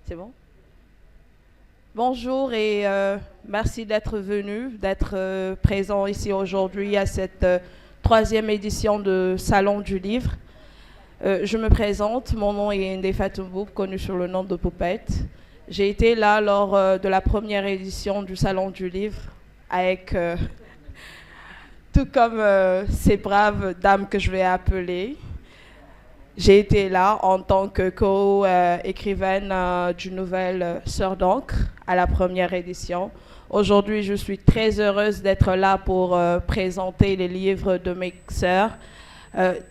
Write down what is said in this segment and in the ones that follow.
C'est bon? Bonjour et merci d'être venu, d'être présent ici aujourd'hui à cette troisième édition de Salon du Livre. Je me présente, mon nom est Ndé Fatou, connu sous le nom de Poupette. J'ai été là lors de la première édition du Salon du Livre avec, tout comme ces braves dames que je vais appeler. J'ai été là en tant que co-écrivaine du nouvel Sœur d'encre à la première édition. Aujourd'hui, je suis très heureuse d'être là pour présenter les livres de mes sœurs,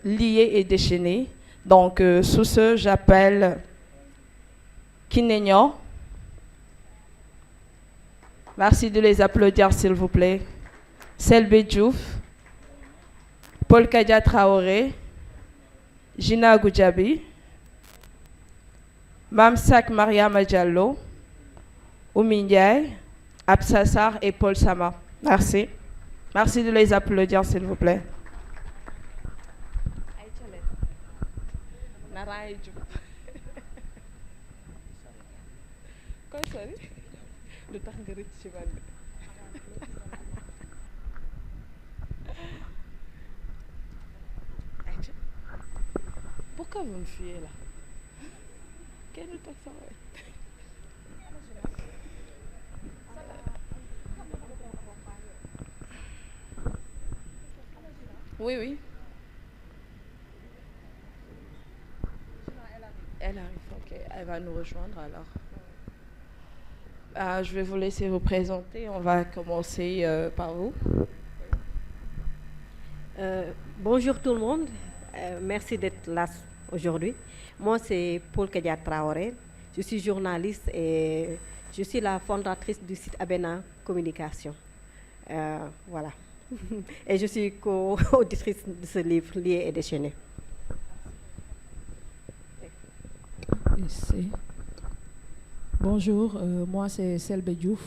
Liées et déchaînées. Donc, sous ce, j'appelle Kinenyo. Merci de les applaudir, s'il vous plaît. Selbe Diouf, Paul Kadia Traoré, Gina Goudjabi, Mamsak Mariama Diallo, Oumi Ndiaye, Absassar et Paul Sama. Merci. Merci de les applaudir, s'il vous plaît. Pourquoi vous me fuyez là? Oui, oui. Elle arrive, ok. Elle va nous rejoindre alors. Je vais vous laisser vous présenter. On va commencer par vous. Bonjour tout le monde, merci d'être là aujourd'hui. Moi, c'est Paul Kadia Traoré, je suis journaliste et je suis la fondatrice du site Abena Communication. Voilà. Et je suis co-autrice de ce livre, Liées et déchaînées. Ici. Bonjour, moi c'est Selbe Diouf,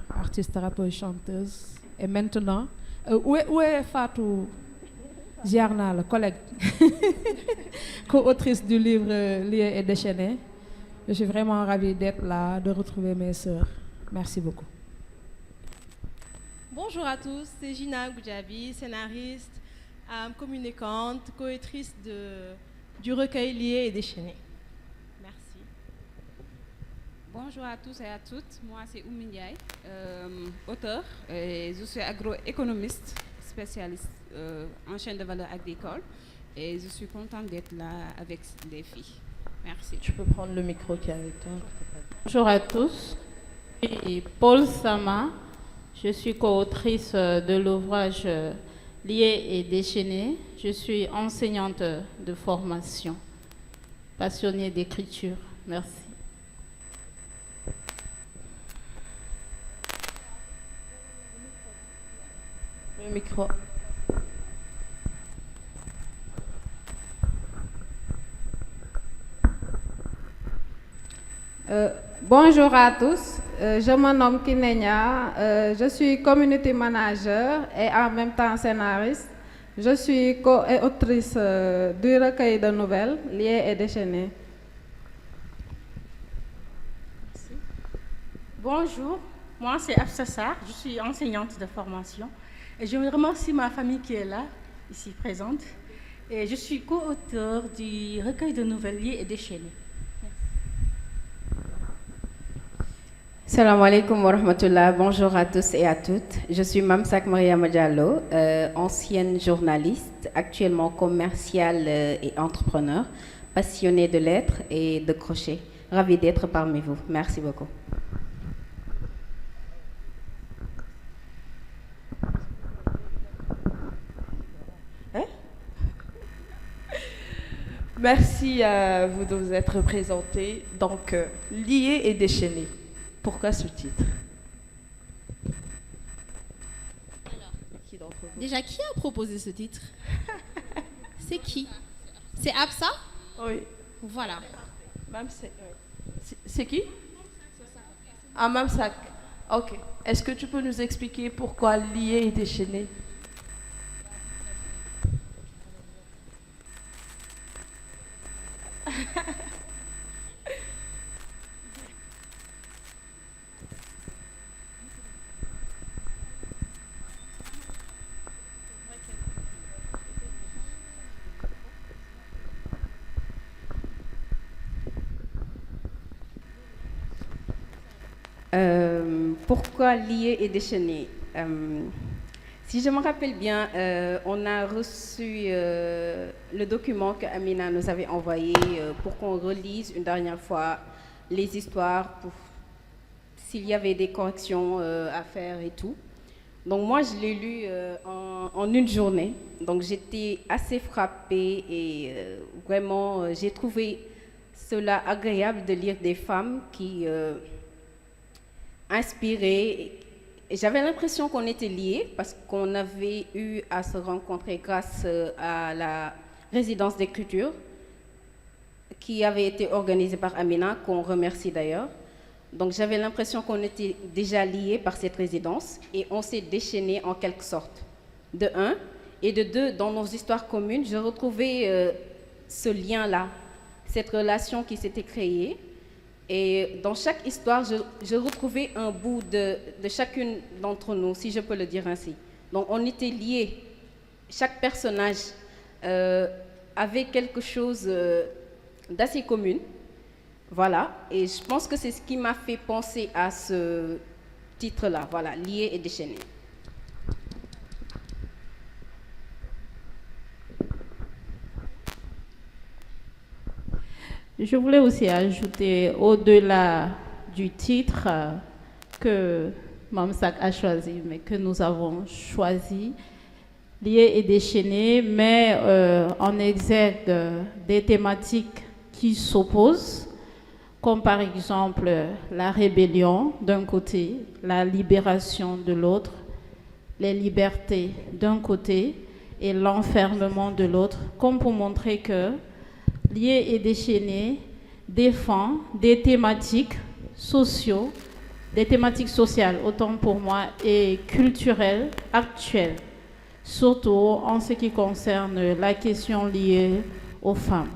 artiste, thérapeute, chanteuse. Et maintenant, où est Fatou Giarna, le collègue, co-autrice du livre Liées et déchaînées. Je suis vraiment ravie d'être là, de retrouver mes sœurs. Merci beaucoup. Bonjour à tous, c'est Gina Goudjabi, scénariste, communicante, co-autrice du recueil Liées et déchaînées. Merci. Bonjour à tous et à toutes, moi c'est Oumi Ndiaye, auteur, et je suis agroéconomiste, spécialiste en chaîne de valeur agricole et je suis contente d'être là avec les filles. Merci. Tu peux prendre le micro qui est avec toi. Bonjour à tous, je suis Paul Sama, je suis co-autrice de l'ouvrage Liées et déchaînées. Je suis enseignante de formation, passionnée d'écriture. Merci. Le micro. Bonjour à tous, je me nomme Kinenya, je suis community manager et en même temps scénariste. Je suis co-autrice du recueil de nouvelles Liées et déchaînées. Bonjour, moi c'est Absassar, je suis enseignante de formation et je remercie ma famille qui est là, ici présente. Et je suis co-auteur du recueil de nouvelles Liées et déchaînées. Salam alaikum wa rahmatullah. Bonjour à tous et à toutes. Je suis Mamsak Mariama Diallo, ancienne journaliste, actuellement commerciale et entrepreneur, passionnée de lettres et de crochet. Ravie d'être parmi vous. Merci beaucoup. Merci à vous de vous être présentés. Donc, Liées et déchaînées. Pourquoi ce titre? Déjà, qui a proposé ce titre? C'est qui? C'est Absa? Oui. Voilà. C'est qui? Ah, Mamsak. Ok. Est-ce que tu peux nous expliquer pourquoi Liées et déchaînées? Pourquoi lier et déchaîner? Si je me rappelle bien, on a reçu le document que Amina nous avait envoyé pour qu'on relise une dernière fois les histoires, pour s'il y avait des corrections à faire et tout. Donc moi, je l'ai lu en une journée. Donc j'étais assez frappée et vraiment, j'ai trouvé cela agréable de lire des femmes qui inspirées. Et j'avais l'impression qu'on était liés parce qu'on avait eu à se rencontrer grâce à la résidence d'écriture qui avait été organisée par Amina, qu'on remercie d'ailleurs. Donc j'avais l'impression qu'on était déjà liés par cette résidence et on s'est déchaînés en quelque sorte. De un, et de deux, dans nos histoires communes, je retrouvais ce lien-là, cette relation qui s'était créée. Et dans chaque histoire, je retrouvais un bout de chacune d'entre nous, si je peux le dire ainsi. Donc on était liés. Chaque personnage avait quelque chose d'assez commun. Voilà, et je pense que c'est ce qui m'a fait penser à ce titre-là, voilà, lié et déchaîné. Je voulais aussi ajouter, au-delà du titre que Mamsak a choisi, mais que nous avons choisi, lié et déchaîné, mais en exergue des thématiques qui s'opposent, comme par exemple la rébellion d'un côté, la libération de l'autre, les libertés d'un côté et l'enfermement de l'autre, comme pour montrer que Lié et déchaîné défend des thématiques sociaux, des thématiques sociales, autant pour moi, et culturelles, actuelles, surtout en ce qui concerne la question liée aux femmes.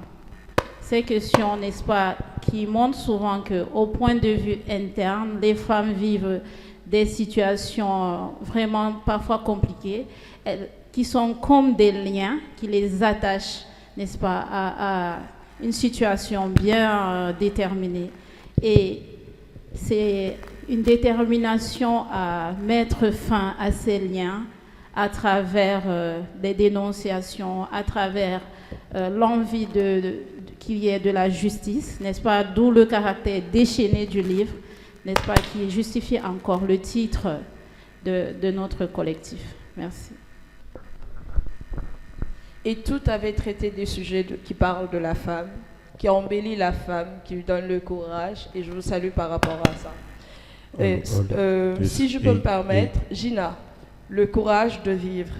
Ces questions, n'est-ce pas, qui montrent souvent qu'au point de vue interne, les femmes vivent des situations vraiment parfois compliquées, qui sont comme des liens qui les attachent, n'est-ce pas, à une situation bien déterminée. Et c'est une détermination à mettre fin à ces liens à travers des dénonciations, à travers l'envie qu'il y ait de la justice, n'est-ce pas, d'où le caractère déchaîné du livre, n'est-ce pas, qui justifie encore le titre de notre collectif. Merci. Et tout avait traité des sujets qui parlent de la femme, qui embellit la femme, qui lui donne le courage, et je vous salue par rapport à ça. Si je peux me permettre, Gina, le courage de vivre,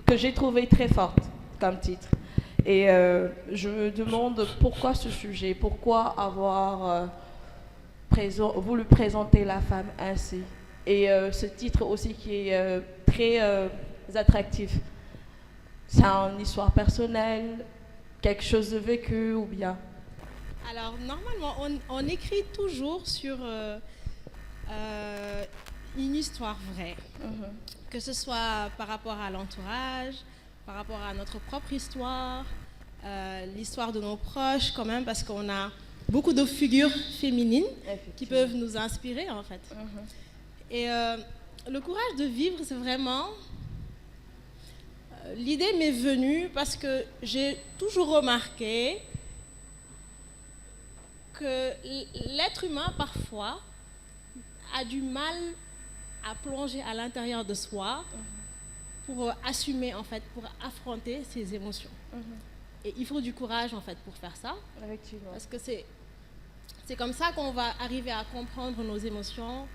que j'ai trouvé très forte comme titre. Et je me demande pourquoi ce sujet, pourquoi avoir voulu présenter la femme ainsi. Et ce titre aussi qui est très attractif. C'est une histoire personnelle, quelque chose de vécu ou bien? Alors, normalement, on écrit toujours sur une histoire vraie, que ce soit par rapport à l'entourage, par rapport à notre propre histoire, l'histoire de nos proches quand même, parce qu'on a beaucoup de figures féminines qui peuvent nous inspirer en fait. Et le courage de vivre, c'est vraiment... L'idée m'est venue parce que j'ai toujours remarqué que l'être humain, parfois, a du mal à plonger à l'intérieur de soi pour assumer, en fait, pour affronter ses émotions. Et il faut du courage, en fait, pour faire ça. Parce que c'est comme ça qu'on va arriver à comprendre nos émotions,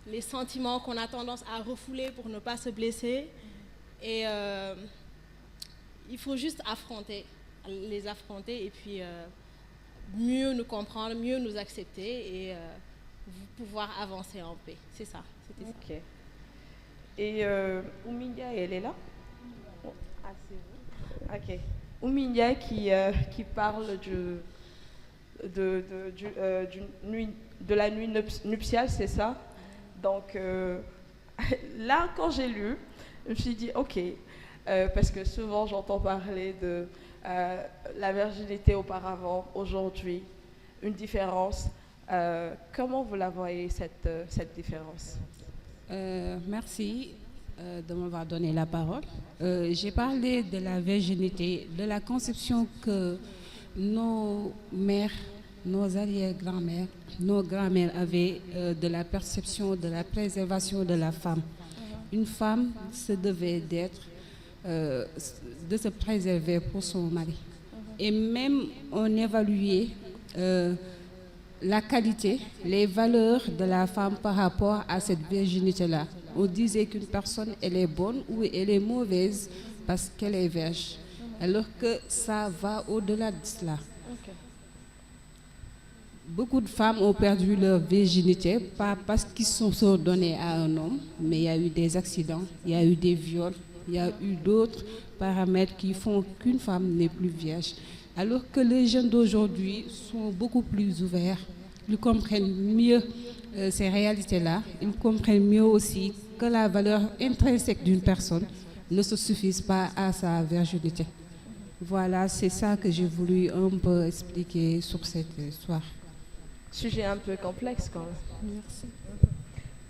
les sentiments qu'on a tendance à refouler pour ne pas se blesser. Et il faut juste les affronter et puis mieux nous comprendre, mieux nous accepter et pouvoir avancer en paix. C'est ça. Ok. Et Ouminia, elle est là? Ah, c'est vous. Ok. Ouminia qui parle de la nuit nuptiale, c'est ça? Donc là, quand j'ai lu, je me suis dit, ok, parce que souvent j'entends parler de la virginité auparavant, aujourd'hui, une différence. Comment vous la voyez, cette différence? Merci de m'avoir donné la parole. J'ai parlé de la virginité, de la conception que nos mères, nos arrière-grand-mères, nos grands-mères avaient de la perception de la préservation de la femme. Une femme se devait de se préserver pour son mari. Et même on évaluait la qualité, les valeurs de la femme par rapport à cette virginité-là. On disait qu'une personne, elle est bonne ou elle est mauvaise parce qu'elle est vierge. Alors que ça va au-delà de cela. Beaucoup de femmes ont perdu leur virginité, pas parce qu'ils se sont donnés à un homme, mais il y a eu des accidents, il y a eu des viols, il y a eu d'autres paramètres qui font qu'une femme n'est plus vierge. Alors que les jeunes d'aujourd'hui sont beaucoup plus ouverts, ils comprennent mieux ces réalités-là, ils comprennent mieux aussi que la valeur intrinsèque d'une personne ne se suffise pas à sa virginité. Voilà, c'est ça que j'ai voulu un peu expliquer sur cette histoire. Sujet un peu complexe quand même. Merci.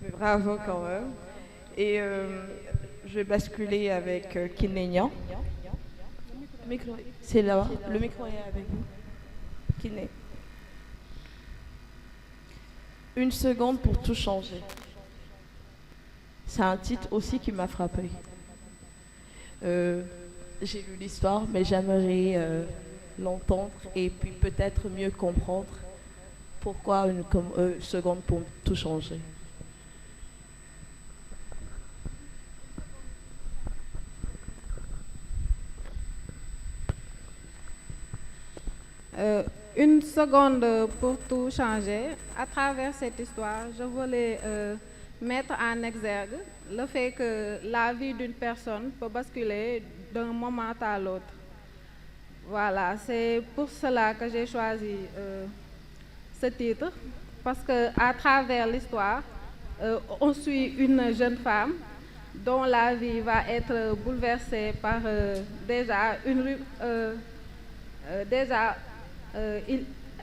Mais bravo quand même. Et je vais basculer avec Kinenya. C'est là, le micro est avec vous. Kiné. Une seconde pour tout changer. C'est un titre aussi qui m'a frappé. J'ai lu l'histoire, mais j'aimerais l'entendre et puis peut-être mieux comprendre pourquoi une seconde pour tout changer. Une seconde pour tout changer. À travers cette histoire, je voulais mettre en exergue le fait que la vie d'une personne peut basculer d'un moment à l'autre. Voilà, c'est pour cela que j'ai choisi ce titre, parce qu'à travers l'histoire, on suit une jeune femme dont la vie va être bouleversée par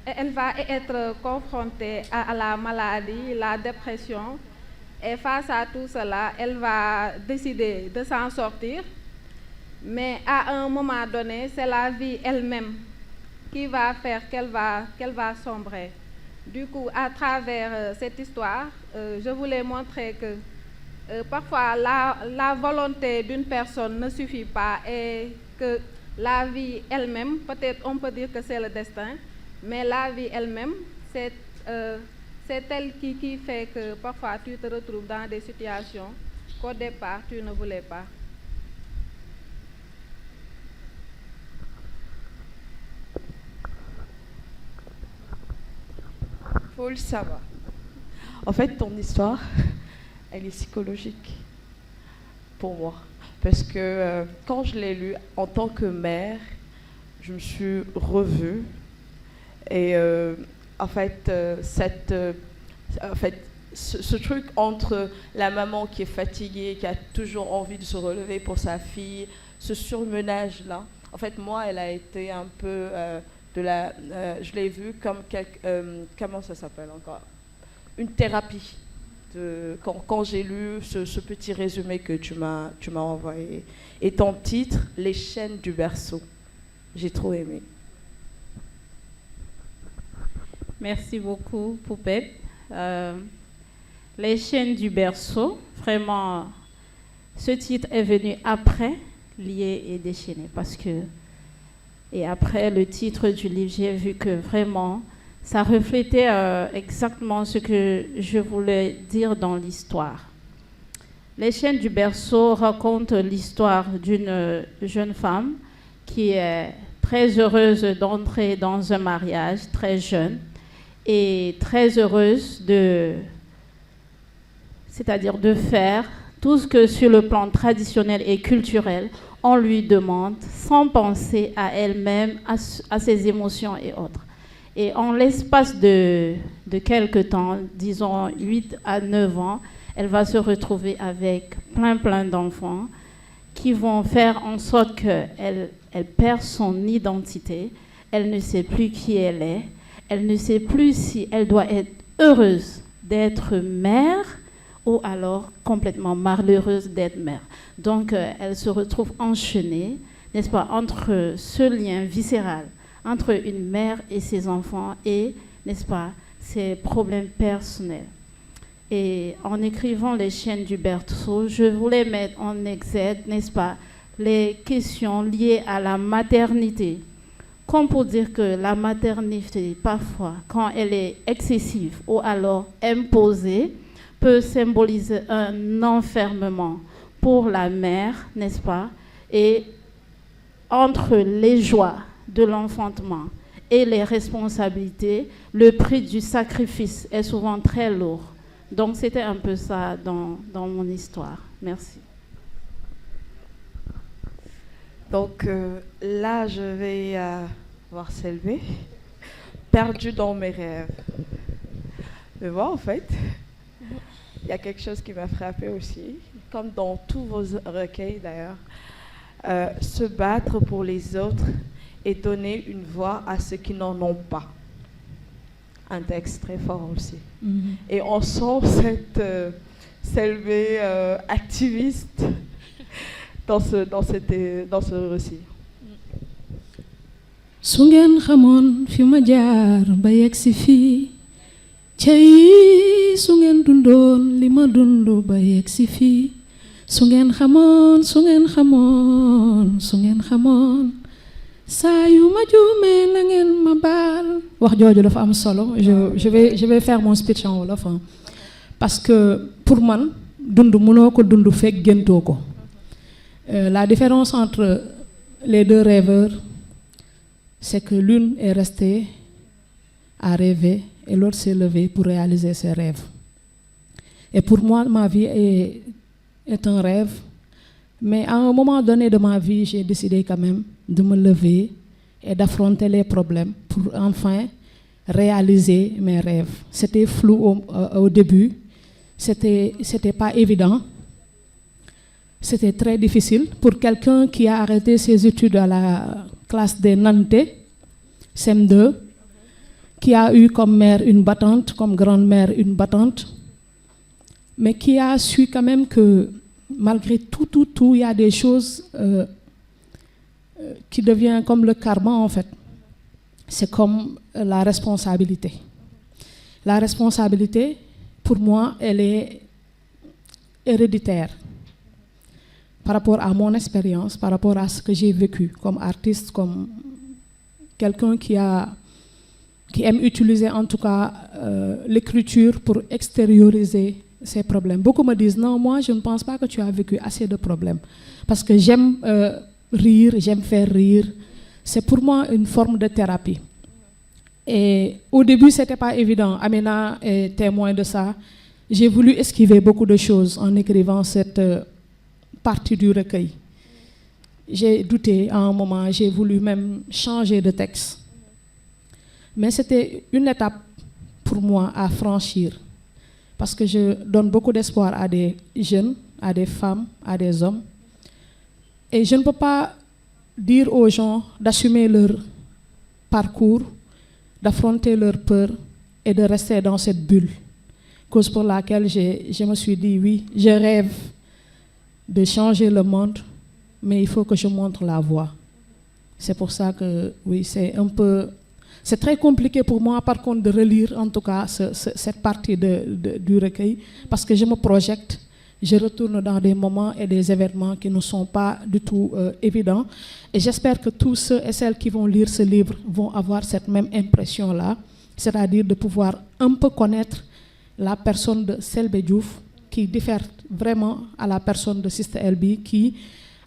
elle va être confrontée à la maladie, la dépression, et face à tout cela, elle va décider de s'en sortir. Mais à un moment donné, c'est la vie elle-même qui va faire qu'elle va sombrer. Du coup, à travers cette histoire, je voulais montrer que parfois la volonté d'une personne ne suffit pas et que la vie elle-même, peut-être on peut dire que c'est le destin, mais la vie elle-même, c'est elle qui fait que parfois tu te retrouves dans des situations qu'au départ tu ne voulais pas. Paul, ça va. En fait, ton histoire, elle est psychologique pour moi. Parce que quand je l'ai lu en tant que mère, je me suis revue. Et en fait, ce truc entre la maman qui est fatiguée, qui a toujours envie de se relever pour sa fille, ce surmenage-là, en fait, moi, elle a été un peu je l'ai vue comme comment ça s'appelle encore? Une thérapie. Quand j'ai lu ce petit résumé que tu m'as envoyé. Et ton titre, Les chaînes du berceau. J'ai trop aimé. Merci beaucoup, Poupette. Les chaînes du berceau, vraiment, ce titre est venu après Lié et déchaîné, parce que, et après le titre du livre, j'ai vu que vraiment, ça reflétait exactement ce que je voulais dire dans l'histoire. Les chaînes du berceau racontent l'histoire d'une jeune femme qui est très heureuse d'entrer dans un mariage très jeune et très heureuse c'est-à-dire de faire tout ce que sur le plan traditionnel et culturel, on lui demande sans penser à elle-même, à ses émotions et autres. Et en l'espace de quelques temps, disons 8 à 9 ans, elle va se retrouver avec plein d'enfants qui vont faire en sorte qu'elle perd son identité, elle ne sait plus qui elle est, Elle ne sait plus si elle doit être heureuse d'être mère ou alors complètement malheureuse d'être mère. Donc, elle se retrouve enchaînée, n'est-ce pas, entre ce lien viscéral entre une mère et ses enfants et, n'est-ce pas, ses problèmes personnels. Et en écrivant Les Chiennes du berceau, je voulais mettre en exergue, n'est-ce pas, les questions liées à la maternité. Comme pour dire que la maternité, parfois, quand elle est excessive ou alors imposée, peut symboliser un enfermement pour la mère, n'est-ce pas? Et entre les joies de l'enfantement et les responsabilités, le prix du sacrifice est souvent très lourd. Donc, c'était un peu ça dans mon histoire. Merci. Donc là, je vais voir Selvé, perdue dans mes rêves. Mais moi, en fait, il y a quelque chose qui m'a frappée aussi, comme dans tous vos recueils d'ailleurs, se battre pour les autres et donner une voix à ceux qui n'en ont pas. Un texte très fort aussi. Et on sent cette Selvé activiste dans ce récit. su ngeen xamoon fi ma jaar ba yegg si fii cey su ngeen dundoon li ma dund ba yegg si fii su ngeen xamoon saa yu ma juumee na ngeen ma baal. wax jooju dafa am solo. je vais faire mon speech en wolof parce que pour man dund mënoo ko dund fekk géntoo ko. La différence entre les deux rêveurs, c'est que l'une est restée à rêver et l'autre s'est levée pour réaliser ses rêves. Et pour moi, ma vie est un rêve, mais à un moment donné de ma vie, j'ai décidé quand même de me lever et d'affronter les problèmes pour enfin réaliser mes rêves. C'était flou au début, c'était pas évident. C'était très difficile pour quelqu'un qui a arrêté ses études à la classe des Nantais, CM2, qui a eu comme mère une battante, comme grand-mère une battante, mais qui a su quand même que malgré tout, il y a des choses qui deviennent comme le karma en fait. C'est comme la responsabilité. La responsabilité, pour moi, elle est héréditaire. Par rapport à mon expérience, par rapport à ce que j'ai vécu comme artiste, comme quelqu'un qui aime utiliser en tout cas l'écriture pour extérioriser ses problèmes. Beaucoup me disent, non, moi je ne pense pas que tu as vécu assez de problèmes. Parce que j'aime rire, j'aime faire rire. C'est pour moi une forme de thérapie. Et au début, ce n'était pas évident. Amina est témoin de ça. J'ai voulu esquiver beaucoup de choses en écrivant cette partie du recueil. J'ai douté à un moment, j'ai voulu même changer de texte. Mais c'était une étape pour moi à franchir. Parce que je donne beaucoup d'espoir à des jeunes, à des femmes, à des hommes. Et je ne peux pas dire aux gens d'assumer leur parcours, d'affronter leur peur et de rester dans cette bulle. Cause pour laquelle je me suis dit, oui, je rêve de changer le monde, mais il faut que je montre la voie. C'est pour ça que, oui, c'est très compliqué pour moi, par contre, de relire, en tout cas, cette partie du recueil, parce que je me projette, je retourne dans des moments et des événements qui ne sont pas du tout évidents. Et j'espère que tous ceux et celles qui vont lire ce livre vont avoir cette même impression-là, c'est-à-dire de pouvoir un peu connaître la personne de Selbé Diouf, qui diffère vraiment à la personne de Sister Elby, qui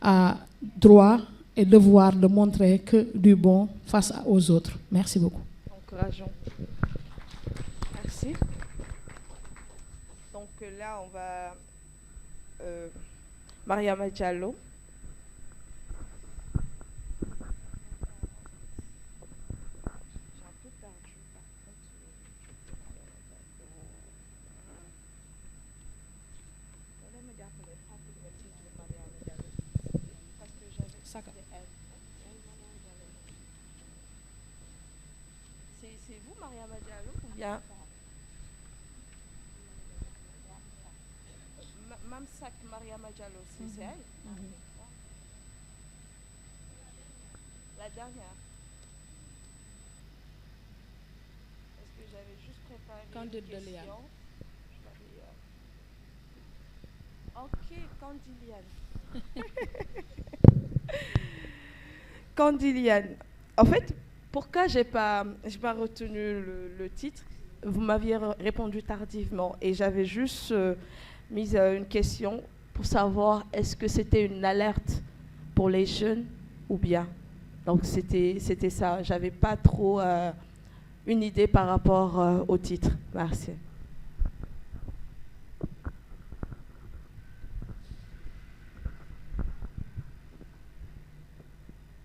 a droit et devoir de montrer que du bon face aux autres. Merci beaucoup. Encourageons. Merci. Donc là, on va... Mariama Diallo. C'est vous, Mariama Bien. Mamsak Mariama Diallo, c'est elle? La dernière. Est-ce que j'avais juste préparé Candide une de question? Liane. Ok, Candiliane. Candiliane. En fait, pourquoi j'ai pas retenu le titre? Vous m'aviez répondu tardivement et j'avais juste mis une question pour savoir est-ce que c'était une alerte pour les jeunes ou bien. Donc c'était ça. J'avais pas trop une idée par rapport au titre. Merci.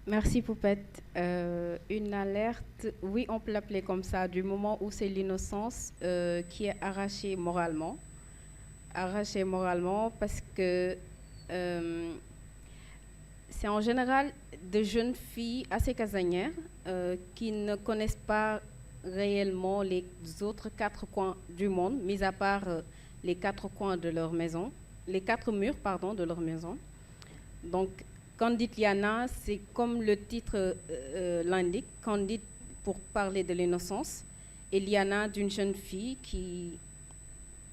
Merci Poupette. Une alerte, oui, on peut l'appeler comme ça, du moment où c'est l'innocence qui est arrachée moralement. Arrachée moralement parce que c'est en général de jeunes filles assez casanières qui ne connaissent pas réellement les autres 4 coins du monde, mis à part les 4 coins de leur maison, les 4 murs, pardon, de leur maison. Donc, Candide Liana, c'est comme le titre l'indique, Candide pour parler de l'innocence, et Liana d'une jeune fille qui,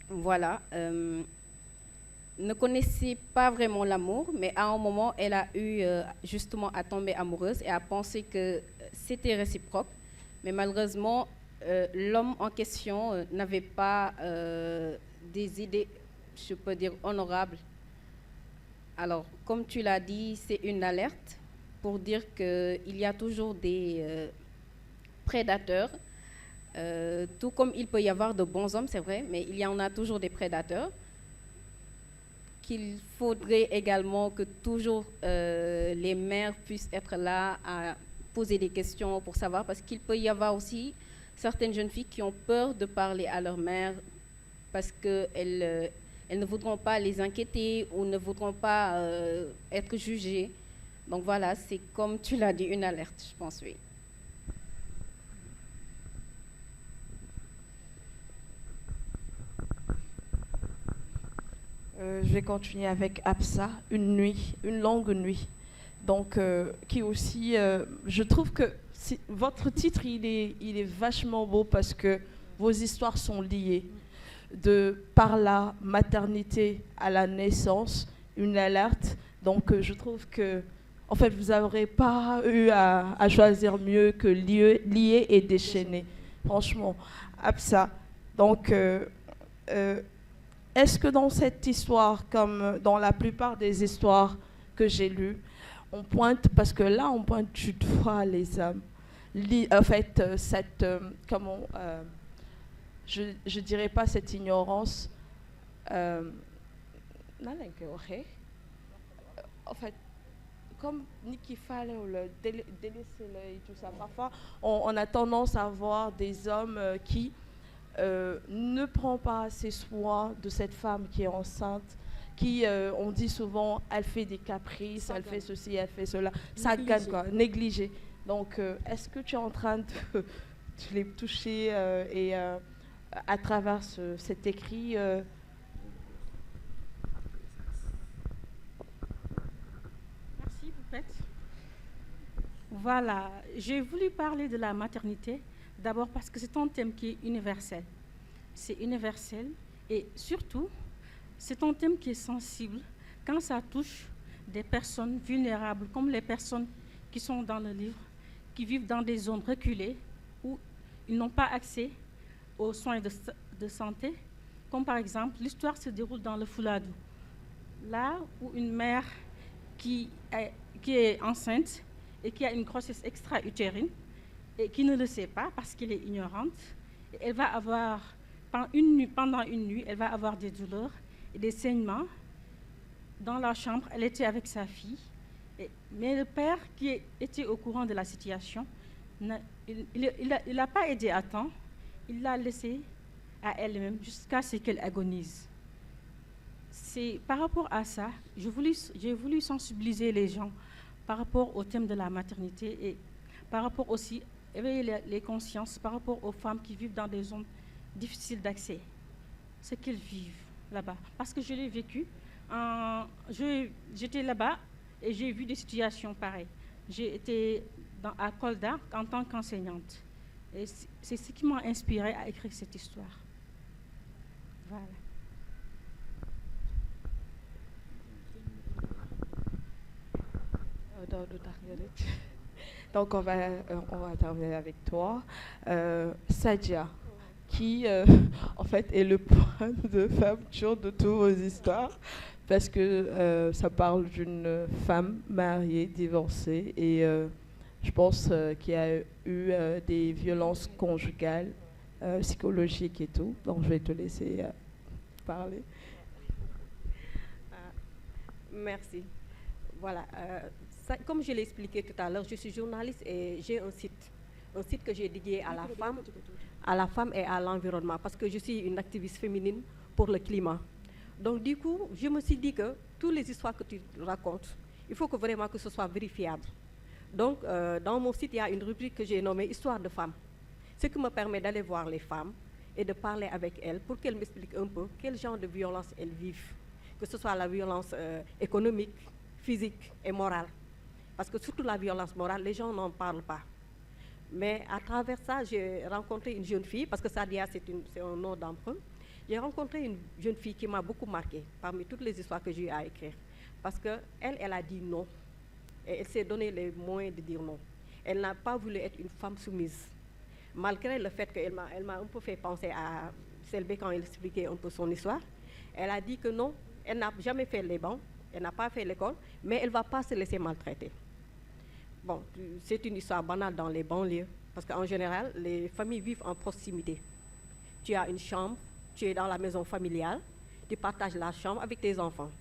voilà, ne connaissait pas vraiment l'amour, mais à un moment, elle a eu justement à tomber amoureuse et à penser que c'était réciproque. Mais malheureusement, l'homme en question n'avait pas des idées, je peux dire, honorables. Alors, comme tu l'as dit, c'est une alerte pour dire qu'il y a toujours des prédateurs, tout comme il peut y avoir de bons hommes, c'est vrai, mais il y en a toujours des prédateurs, qu'il faudrait également que toujours les mères puissent être là à poser des questions pour savoir, parce qu'il peut y avoir aussi certaines jeunes filles qui ont peur de parler à leur mère parce qu'elles elles ne voudront pas les inquiéter ou ne voudront pas être jugées. Donc voilà, c'est comme tu l'as dit, une alerte, je pense, oui. Je vais continuer avec Absa, une nuit, une longue nuit. Donc, qui aussi, je trouve que votre titre, il est vachement beau parce que vos histoires sont liées. Par la maternité à la naissance, une alerte. Donc, je trouve que, en fait, vous n'aurez pas eu à choisir mieux que lier et déchaîner. Franchement, Absa. Donc, est-ce que dans cette histoire, comme dans la plupart des histoires que j'ai lues, on pointe, parce que là, on pointe du doigt les hommes. En fait, je dirais pas cette ignorance. En fait, comme Niki Fale ou le délaisser et tout ça, parfois, on a tendance à voir des hommes qui ne prend pas assez soin de cette femme qui est enceinte, qui, on dit souvent, elle fait des caprices, elle fait ceci, elle fait cela, ça gagne quoi, négligé. Donc, est-ce que tu es en train de les toucher et à travers cet écrit Merci, Poupette. Voilà, j'ai voulu parler de la maternité. D'abord parce que c'est un thème qui est universel. C'est universel et surtout, c'est un thème qui est sensible quand ça touche des personnes vulnérables, comme les personnes qui sont dans le livre, qui vivent dans des zones reculées où ils n'ont pas accès aux soins de santé, comme par exemple, l'histoire se déroule dans le Fouladou, là où une mère qui est enceinte et qui a une grossesse extra-utérine, et qui ne le sait pas parce qu'elle est ignorante, et elle va avoir, pendant une nuit, elle va avoir des douleurs et des saignements. Dans la chambre, elle était avec sa fille, mais le père qui était au courant de la situation, il n'a pas aidé à temps, il l'a laissée à elle-même jusqu'à ce qu'elle agonise. C'est par rapport à ça, j'ai voulu sensibiliser les gens par rapport au thème de la maternité et par rapport aussi éveiller les consciences par rapport aux femmes qui vivent dans des zones difficiles d'accès, ce qu'elles vivent là-bas. Parce que je l'ai vécu. J'étais là-bas et j'ai vu des situations pareilles. J'ai été à Kolda en tant qu'enseignante. Et c'est ce qui m'a inspirée à écrire cette histoire. Voilà. Donc, on va terminer avec toi. Sadia, qui, en fait, est le point de fermeture de toutes vos histoires, parce que ça parle d'une femme mariée, divorcée, et je pense qu'il y a eu des violences conjugales, psychologiques et tout. Donc, je vais te laisser parler. Merci. Voilà. Comme je l'ai expliqué tout à l'heure, je suis journaliste et j'ai un site que j'ai dédié à la femme et à l'environnement, parce que je suis une activiste féminine pour le climat. Donc du coup, je me suis dit que toutes les histoires que tu racontes, il faut que vraiment que ce soit vérifiable. Donc dans mon site, il y a une rubrique que j'ai nommée Histoire de femmes, ce qui me permet d'aller voir les femmes et de parler avec elles pour qu'elles m'expliquent un peu quel genre de violence elles vivent, que ce soit la violence économique, physique et morale. Parce que surtout la violence morale, les gens n'en parlent pas. Mais à travers ça, j'ai rencontré une jeune fille, parce que Sadia, c'est un nom d'emprunt. J'ai rencontré une jeune fille qui m'a beaucoup marquée parmi toutes les histoires que j'ai eu à écrire. Parce qu'elle a dit non. Et elle s'est donné les moyens de dire non. Elle n'a pas voulu être une femme soumise. Malgré le fait qu'elle m'a un peu fait penser à Selbé quand elle expliquait un peu son histoire. Elle a dit que non, elle n'a jamais fait les bancs, elle n'a pas fait l'école, mais elle ne va pas se laisser maltraiter. Bon, c'est une histoire banale dans les banlieues, parce qu'en général, les familles vivent en proximité. Tu as une chambre, tu es dans la maison familiale, tu partages la chambre avec tes enfants.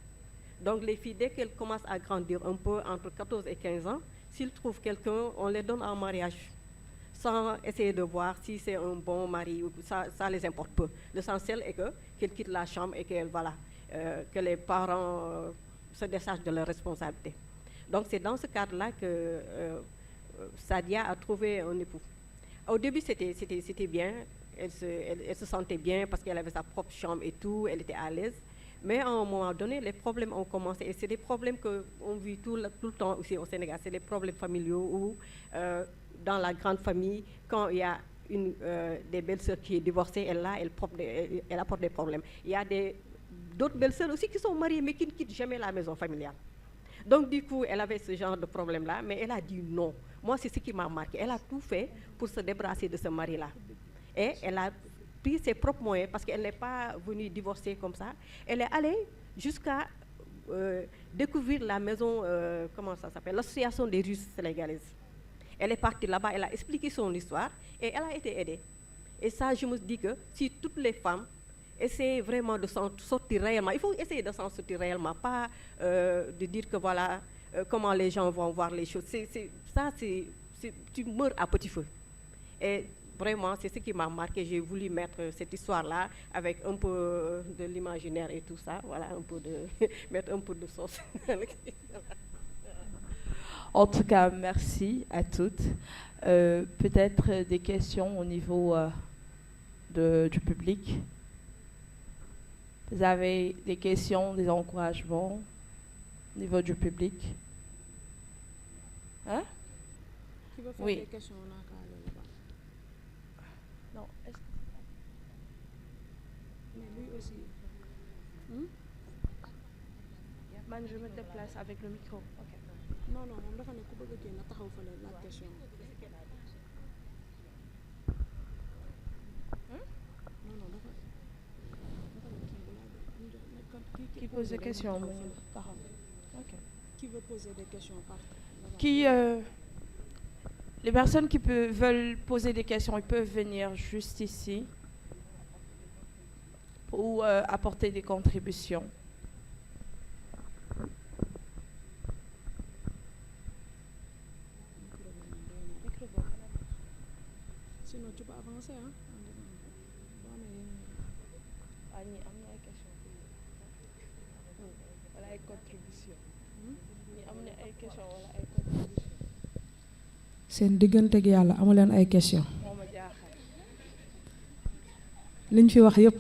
Donc les filles, dès qu'elles commencent à grandir un peu, entre 14 et 15 ans, s'ils trouvent quelqu'un, on les donne en mariage, sans essayer de voir si c'est un bon mari, ça les importe peu. L'essentiel est qu'elles quittent la chambre et que les parents se déchargent de leurs responsabilités. Donc c'est dans ce cadre-là que Sadia a trouvé un époux. Au début, c'était bien, elle se sentait bien parce qu'elle avait sa propre chambre et tout, elle était à l'aise. Mais à un moment donné, les problèmes ont commencé. Et c'est des problèmes qu'on vit tout le temps aussi au Sénégal. C'est des problèmes familiaux où, dans la grande famille, quand il y a des belles-sœurs qui est divorcée, elle apporte des problèmes. Il y a d'autres belles-sœurs aussi qui sont mariées mais qui ne quittent jamais la maison familiale. Donc du coup, elle avait ce genre de problème-là, mais elle a dit non. Moi, c'est ce qui m'a marqué. Elle a tout fait pour se débarrasser de ce mari-là. Et elle a pris ses propres moyens, parce qu'elle n'est pas venue divorcer comme ça. Elle est allée jusqu'à découvrir la maison, comment ça s'appelle, l'association des Russes sénégalaises. Elle est partie là-bas, elle a expliqué son histoire et elle a été aidée. Et ça, je me dis que si toutes les femmes essaient vraiment de s'en sortir réellement, il faut essayer de s'en sortir réellement, pas de dire que voilà comment les gens vont voir les choses. Tu meurs à petit feu. Et vraiment, c'est ce qui m'a marqué. J'ai voulu mettre cette histoire-là avec un peu de l'imaginaire et tout ça. Voilà, mettre un peu de sauce. En tout cas, merci à toutes. Peut-être des questions au niveau du public. Vous avez des questions, des encouragements au niveau du public? Hein? Qui veut faire Oui. des questions, on a qu'à aller là-bas. Non, est-ce que... Mais lui aussi. Man, je me déplace avec le micro. Ok. Non, moom dafa ne ku bëgg a génn taxaw fële laaj question. Non, dafa ne Qui pose des questions? Ok. Qui veut poser des questions par les personnes qui veulent poser des questions, ils peuvent venir juste ici ou apporter des contributions. Sinon, tu peux avancer, hein? Wala ay contribution. Ñi am na ay question wala ay contribution. seen diggante ak yàlla amu leen ay question liñ fi wax yépp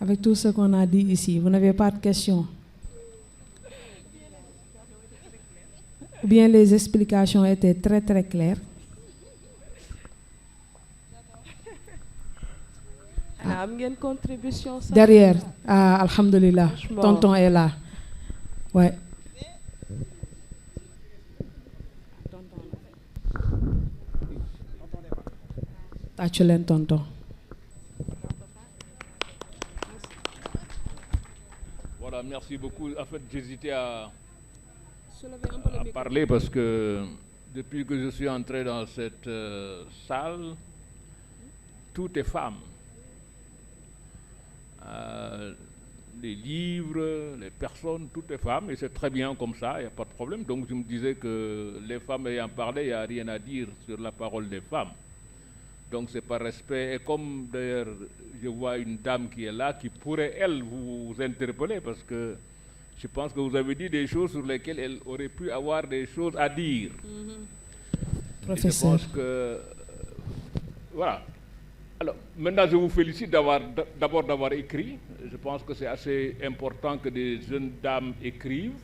avec tout ce qu'on a dit ici vous n'avez pas de questions ou bien les explications étaient très très claires. am ngeen contribution sax. Derrière, alhamdulillah, Franchement. tonton est là. Ouais. Tàccu leen tonton. Voilà, merci beaucoup. En fait, j'hésitais à Soulevez un peu le micro. parler parce que depuis que je suis entré dans cette salle, tout est femme. Les livres, les personnes, tout est femme, et c'est très bien comme ça, il n'y a pas de problème. Donc je me disais que les femmes ayant parlé, il n'y a rien à dire sur la parole des femmes. Donc c'est par respect, et comme d'ailleurs je vois une dame qui est là, qui pourrait, elle, vous interpeller, parce que je pense que vous avez dit des choses sur lesquelles elle aurait pu avoir des choses à dire. Professeur. Et je pense que, voilà. Alors, maintenant, je vous félicite d'abord d'avoir écrit. Je pense que c'est assez important que des jeunes dames écrivent.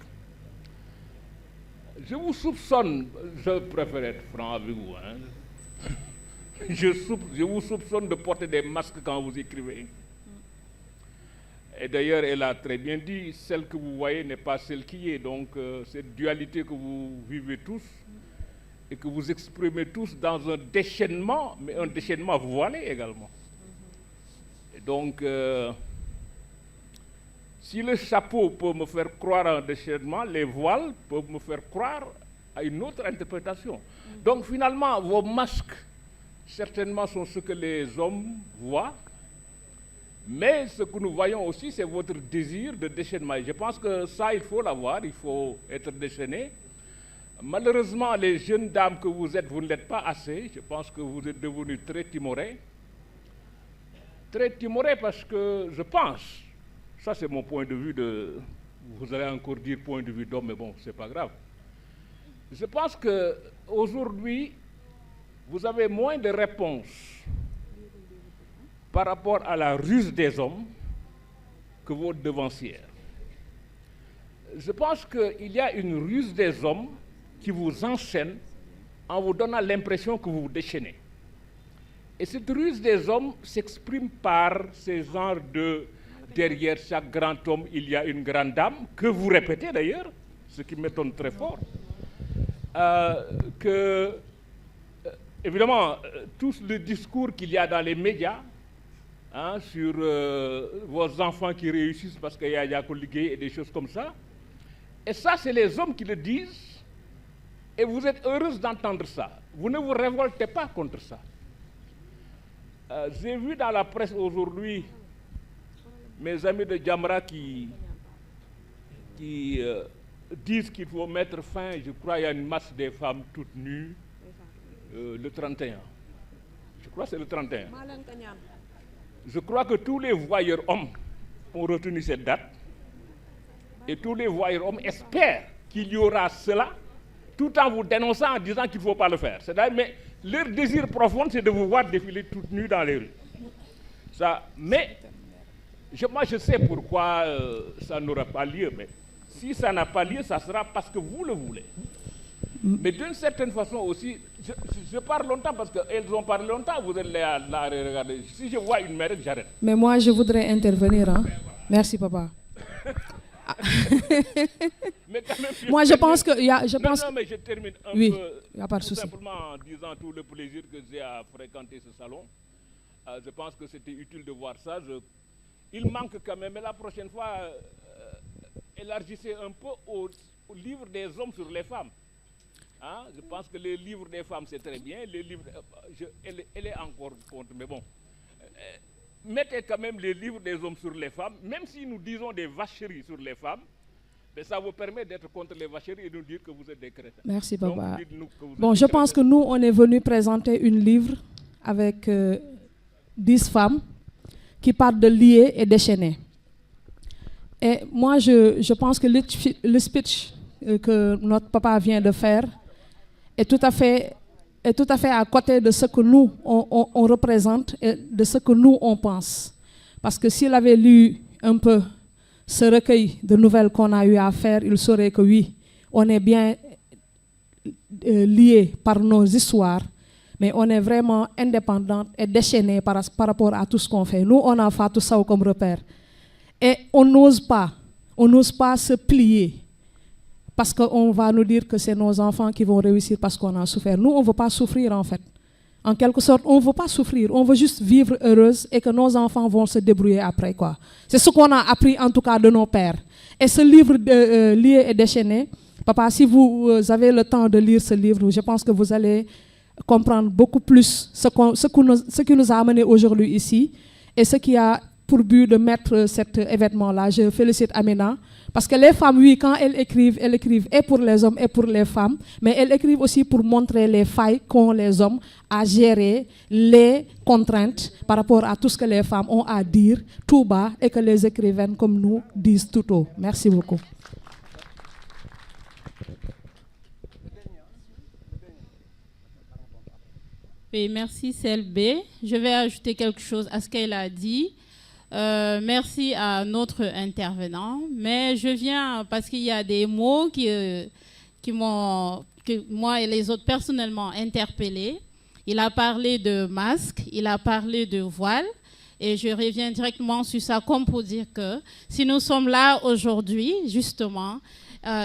Je vous soupçonne, je préfère être franc avec vous, hein. Je vous soupçonne de porter des masques quand vous écrivez. Et d'ailleurs, elle a très bien dit, celle que vous voyez n'est pas celle qui est. Donc, cette dualité que vous vivez tous, et que vous exprimez tous dans un déchaînement, mais un déchaînement voilé également. Et donc, si le chapeau peut me faire croire à un déchaînement, les voiles peuvent me faire croire à une autre interprétation. Donc finalement, vos masques, certainement, sont ce que les hommes voient, mais ce que nous voyons aussi, c'est votre désir de déchaînement. Et je pense que ça, il faut l'avoir, il faut être déchaîné. Malheureusement, les jeunes dames que vous êtes, vous ne l'êtes pas assez. Je pense que vous êtes devenus très timorés. Très timorés parce que je pense, ça c'est mon point de vue vous allez encore dire point de vue d'homme, mais bon, c'est pas grave. Je pense qu'aujourd'hui, vous avez moins de réponses par rapport à la ruse des hommes que vos devancières. Je pense qu'il y a une ruse des hommes qui vous enchaîne en vous donnant l'impression que vous vous déchaînez. Et cette ruse des hommes s'exprime par ces genres de derrière chaque grand homme, il y a une grande dame, que vous répétez d'ailleurs, ce qui m'étonne très fort, évidemment, tout le discours qu'il y a dans les médias, hein, sur vos enfants qui réussissent parce qu'il y a Yakoligué et des choses comme ça, et ça, c'est les hommes qui le disent, et vous êtes heureuse d'entendre ça. Vous ne vous révoltez pas contre ça. J'ai vu dans la presse aujourd'hui mes amis de Djamra qui disent qu'il faut mettre fin, je crois il y a une masse des femmes toutes nues le 31. Je crois que c'est le 31. Je crois que tous les voyeurs hommes ont retenu cette date. Et tous les voyeurs hommes espèrent qu'il y aura cela, tout en vous dénonçant en disant qu'il ne faut pas le faire. Mais leur désir profond, c'est de vous voir défiler toutes nues dans les rues. Ça, mais moi, je sais pourquoi ça n'aura pas lieu. Mais si ça n'a pas lieu, ça sera parce que vous le voulez. Mais d'une certaine façon aussi, je parle longtemps parce qu'elles ont parlé longtemps, vous êtes là à regarder. Si je vois une mère, j'arrête. Mais moi, je voudrais intervenir. Hein. Merci, papa. Mais quand même, moi, je pense que... Non, mais je termine un oui, peu, y a pas de tout souci. simplement en disant tout le plaisir que j'ai à fréquenter ce salon. Je pense que c'était utile de voir ça. Il manque quand même, mais la prochaine fois, élargissez un peu au livre des hommes sur les femmes. Hein? Je pense que les livres des femmes, c'est très bien. Les livres, elle est encore contre, mais bon. Mettez quand même les livres des hommes sur les femmes, même si nous disons des vacheries sur les femmes, mais ça vous permet d'être contre les vacheries et de nous dire que vous êtes des crétins. Merci, papa. Donc, dites-nous que vous Bon, êtes je des pense que crétins. nous, on est venu présenter une livre avec 10 femmes qui parlent de lier et déchaîner. Et moi, je pense que le speech que notre papa vient de faire est tout à fait est tout à fait à côté de ce que nous, on représente et de ce que nous, on pense. Parce que s'il avait lu un peu ce recueil de nouvelles qu'on a eu à faire, il saurait que oui, on est bien liés par nos histoires, mais on est vraiment indépendante et déchaînée par rapport à tout ce qu'on fait. Nous, on a Fatou Sow comme repère. Et on n'ose pas se plier. Parce qu'on va nous dire que c'est nos enfants qui vont réussir parce qu'on a souffert. Nous, on ne veut pas souffrir en fait. En quelque sorte, on ne veut pas souffrir. On veut juste vivre heureuse et que nos enfants vont se débrouiller après, quoi. C'est ce qu'on a appris en tout cas de nos pères. Et ce livre Lié et déchaîné, papa, si vous avez le temps de lire ce livre, je pense que vous allez comprendre beaucoup plus ce qui nous a amenés aujourd'hui ici et ce qui a pour but de mettre cet événement-là. Je félicite Amina. Parce que les femmes, oui, quand elles écrivent et pour les hommes et pour les femmes, mais elles écrivent aussi pour montrer les failles qu'ont les hommes à gérer, les contraintes par rapport à tout ce que les femmes ont à dire tout bas et que les écrivaines comme nous disent tout haut. Merci beaucoup. Et merci Selbe. Je vais ajouter quelque chose à ce qu'elle a dit. Merci à notre intervenant, mais je viens parce qu'il y a des mots que moi et les autres personnellement interpellés. Il a parlé de masque, il a parlé de voile, et je reviens directement sur ça comme pour dire que si nous sommes là aujourd'hui, justement,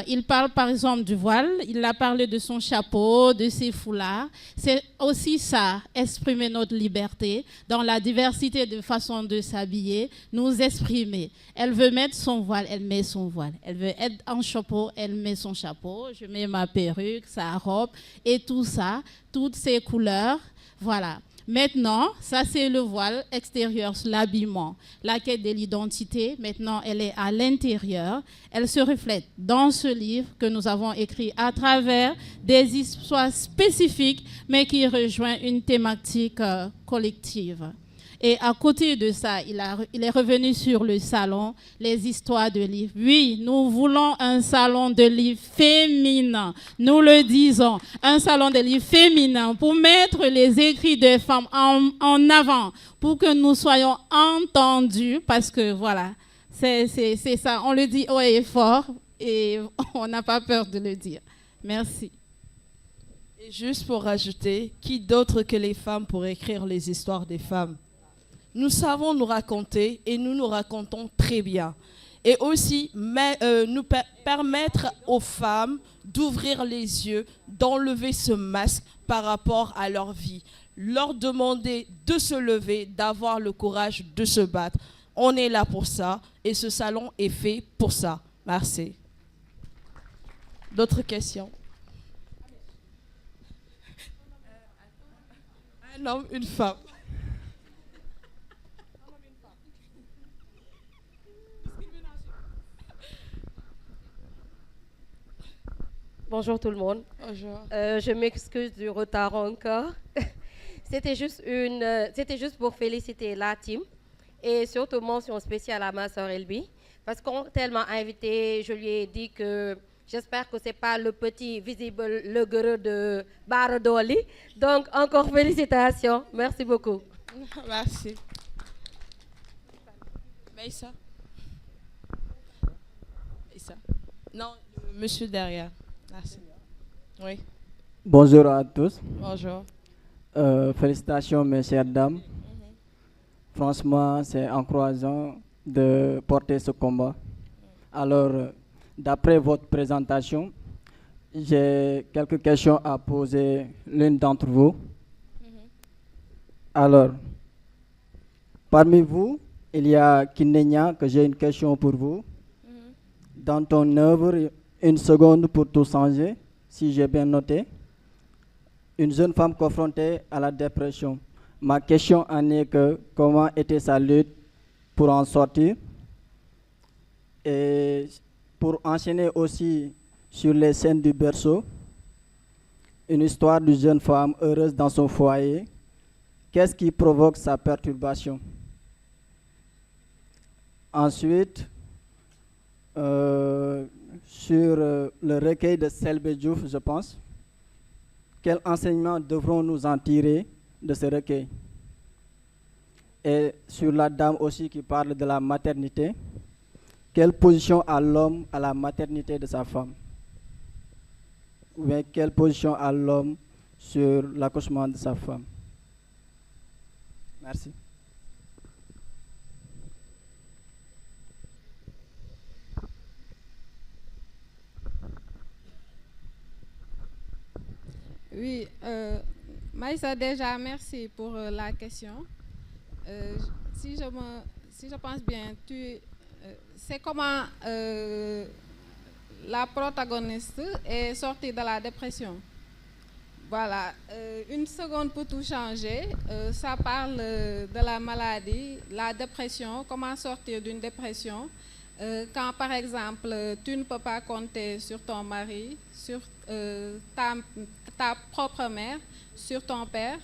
il parle par exemple du voile, il a parlé de son chapeau, de ses foulards. C'est aussi ça, exprimer notre liberté dans la diversité de façons de s'habiller, nous exprimer. Elle veut mettre son voile, elle met son voile. Elle veut être en chapeau, elle met son chapeau. Je mets ma perruque, sa robe et tout ça, toutes ces couleurs, voilà. Maintenant, ça c'est le voile extérieur, l'habillement. La quête de l'identité, maintenant, elle est à l'intérieur. Elle se reflète dans ce livre que nous avons écrit à travers des histoires spécifiques, mais qui rejoint une thématique collective. Et à côté de ça, il est revenu sur le salon, les histoires de livres. Oui, nous voulons un salon de livres féminin. Nous le disons, un salon de livres féminin pour mettre les écrits des femmes en avant, pour que nous soyons entendus, parce que voilà, c'est ça. On le dit haut et fort et on n'a pas peur de le dire. Merci. Et juste pour rajouter, qui d'autre que les femmes pour écrire les histoires des femmes? Nous savons nous raconter et nous nous racontons très bien. Et aussi nous permettre aux femmes d'ouvrir les yeux, d'enlever ce masque par rapport à leur vie. Leur demander de se lever, d'avoir le courage de se battre. On est là pour ça et ce salon est fait pour ça. Merci. D'autres questions? Un homme, une femme. Bonjour tout le monde. Bonjour. Je m'excuse du retard encore. C'était juste pour féliciter la team et surtout mention spéciale à ma soeur Elbi parce qu'on m'a tellement invité, je lui ai dit que j'espère que c'est pas le petit visible le gueureux de Baradoli. Donc encore félicitations. Merci beaucoup. Merci. Maïssa. Maïssa. Non, monsieur derrière. Merci. Oui. Bonjour à tous. Bonjour. Félicitations mes chères dames. Franchement, c'est encourageant de porter ce combat. Alors, d'après votre présentation, j'ai quelques questions à poser l'une d'entre vous. Alors, parmi vous, il y a Kinenya, que j'ai une question pour vous. Dans ton œuvre, Une seconde pour tout changer, si j'ai bien noté, une jeune femme confrontée à la dépression. Ma question en est que comment était sa lutte pour en sortir? Et pour enchaîner aussi sur les scènes du berceau, une histoire d'une jeune femme heureuse dans son foyer. Qu'est-ce qui provoque sa perturbation? Ensuite, sur le recueil de Selbe Diouf, je pense. Quel enseignement devrons-nous en tirer de ce recueil? Et sur la dame aussi qui parle de la maternité, quelle position a l'homme à la maternité de sa femme? Ou bien quelle position a l'homme sur l'accouchement de sa femme? Merci. Oui, Maïssa, déjà, merci pour la question. Si je pense bien, c'est comment la protagoniste est sortie de la dépression. Voilà, une seconde pour tout changer. Ça parle de la maladie, la dépression, comment sortir d'une dépression. Quand, par exemple, tu ne peux pas compter sur ton mari, sur ta propre mère, sur ton père,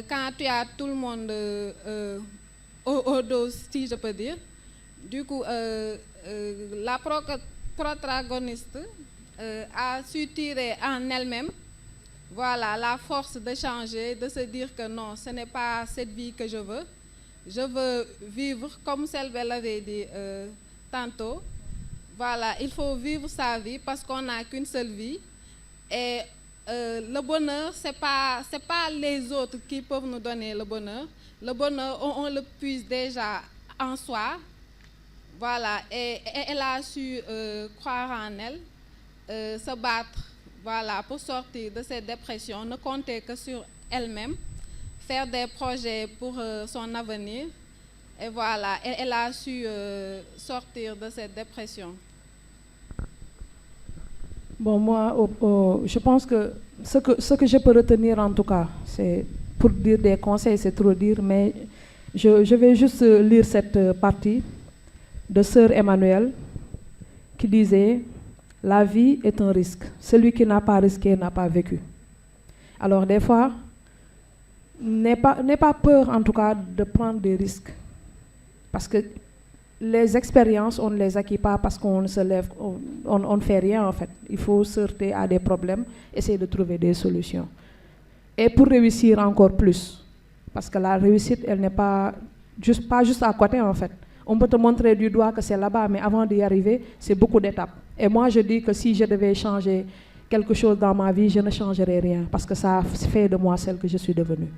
quand tu as tout le monde au dos, si je peux dire. Du coup, la protagoniste a su tirer en elle-même, voilà, la force de changer, de se dire que non, ce n'est pas cette vie que je veux. Je veux vivre comme Selve l'avait dit tantôt. Voilà, il faut vivre sa vie parce qu'on n'a qu'une seule vie. Et le bonheur, c'est pas les autres qui peuvent nous donner le bonheur. Le bonheur, on le puise déjà en soi. Voilà, et elle a su croire en elle, se battre, voilà, pour sortir de cette dépression, ne compter que sur elle-même, faire des projets pour son avenir. Et voilà, elle a su sortir de cette dépression. Bon, moi, je pense que ce que je peux retenir en tout cas, c'est pour dire des conseils, c'est trop dire, mais je vais juste lire cette partie de Sœur Emmanuel qui disait « La vie est un risque. Celui qui n'a pas risqué n'a pas vécu. » Alors des fois, n'aie pas peur en tout cas de prendre des risques. Parce que les expériences, on ne les acquiert pas parce qu'on se lève, on ne fait rien en fait. Il faut se heurter à des problèmes, essayer de trouver des solutions. Et pour réussir encore plus, parce que la réussite, elle n'est pas juste à côté en fait. On peut te montrer du doigt que c'est là-bas, mais avant d'y arriver, c'est beaucoup d'étapes. Et moi, je dis que si je devais changer quelque chose dans ma vie, je ne changerais rien, parce que ça fait de moi celle que je suis devenue.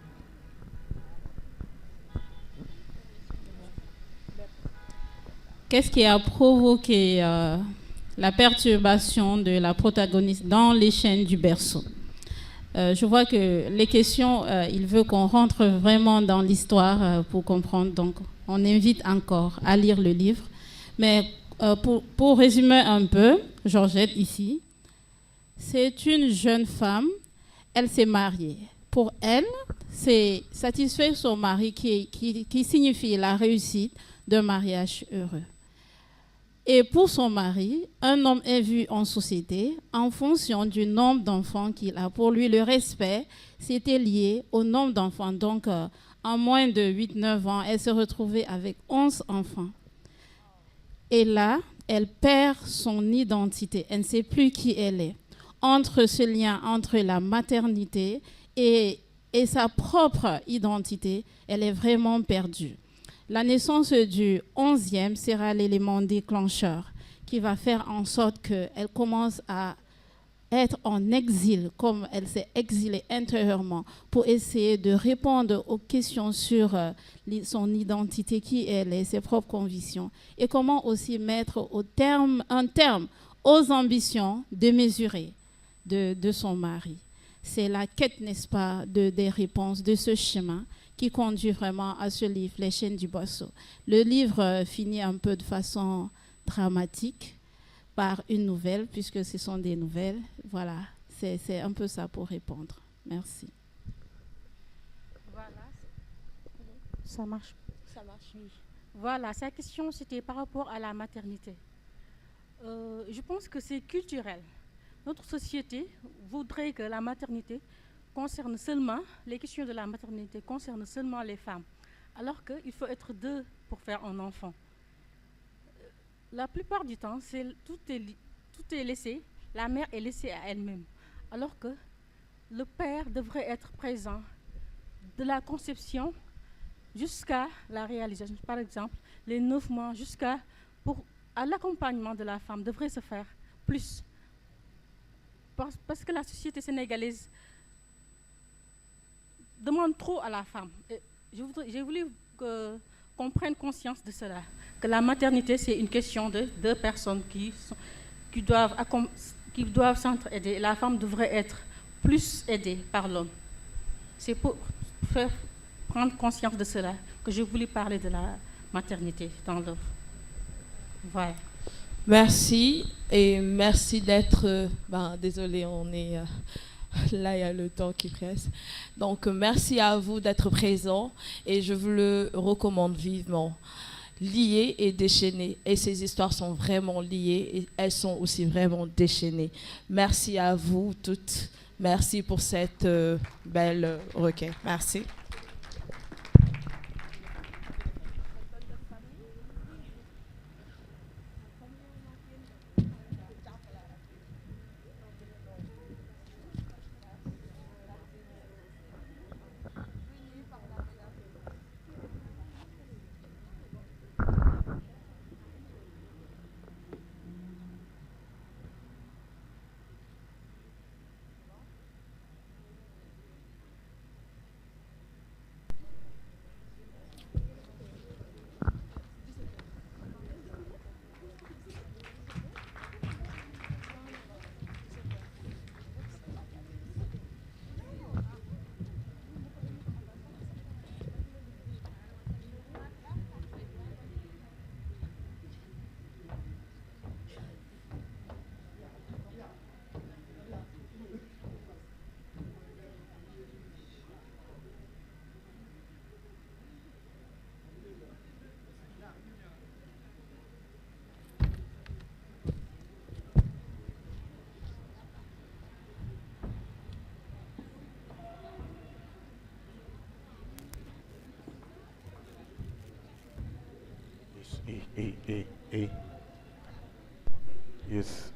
Qu'est-ce qui a provoqué la perturbation de la protagoniste dans les chaînes du berceau? Je vois que les questions, il veut qu'on rentre vraiment dans l'histoire pour comprendre. Donc, on invite encore à lire le livre. Mais pour résumer un peu, Georgette ici, c'est une jeune femme, elle s'est mariée. Pour elle, c'est satisfaire son mari qui signifie la réussite d'un mariage heureux. Et pour son mari, un homme est vu en société en fonction du nombre d'enfants qu'il a. Pour lui, le respect, c'était lié au nombre d'enfants. Donc, en moins de 8-9 ans, elle se retrouvait avec 11 enfants. Et là, elle perd son identité. Elle ne sait plus qui elle est. Entre ce lien entre la maternité et sa propre identité, elle est vraiment perdue. La naissance du 11e sera l'élément déclencheur qui va faire en sorte qu'elle commence à être en exil, comme elle s'est exilée intérieurement, pour essayer de répondre aux questions sur son identité, qui elle est, ses propres convictions, et comment aussi mettre un terme aux ambitions démesurées de son mari. C'est la quête, n'est-ce pas, des réponses de ce chemin qui conduit vraiment à ce livre, Les chaînes du berceau. Le livre finit un peu de façon dramatique par une nouvelle, puisque ce sont des nouvelles. Voilà, c'est un peu ça pour répondre. Merci. Voilà. Ça marche. Ça marche, oui. Voilà, sa question, c'était par rapport à la maternité. Je pense que c'est culturel. Notre société voudrait que la maternité concerne seulement, les questions de la maternité concernent seulement les femmes, alors qu'il faut être deux pour faire un enfant. La plupart du temps, tout est laissé, la mère est laissée à elle-même, alors que le père devrait être présent de la conception jusqu'à la réalisation. Par exemple, les 9 mois à l'accompagnement de la femme devrait se faire plus. Parce que la société sénégalaise demande trop à la femme. J'ai voulu qu'on prenne conscience de cela, que la maternité, c'est une question de 2 personnes qui doivent s'entraider. La femme devrait être plus aidée par l'homme. C'est pour faire prendre conscience de cela que j'ai voulu parler de la maternité dans l'œuvre. Voilà. Merci et merci d'être... désolé, on est... là, il y a le temps qui presse. Donc, merci à vous d'être présents et je vous le recommande vivement. Liées et déchaînées. Et ces histoires sont vraiment liées et elles sont aussi vraiment déchaînées. Merci à vous toutes. Merci pour cette belle requête. Merci. Yes,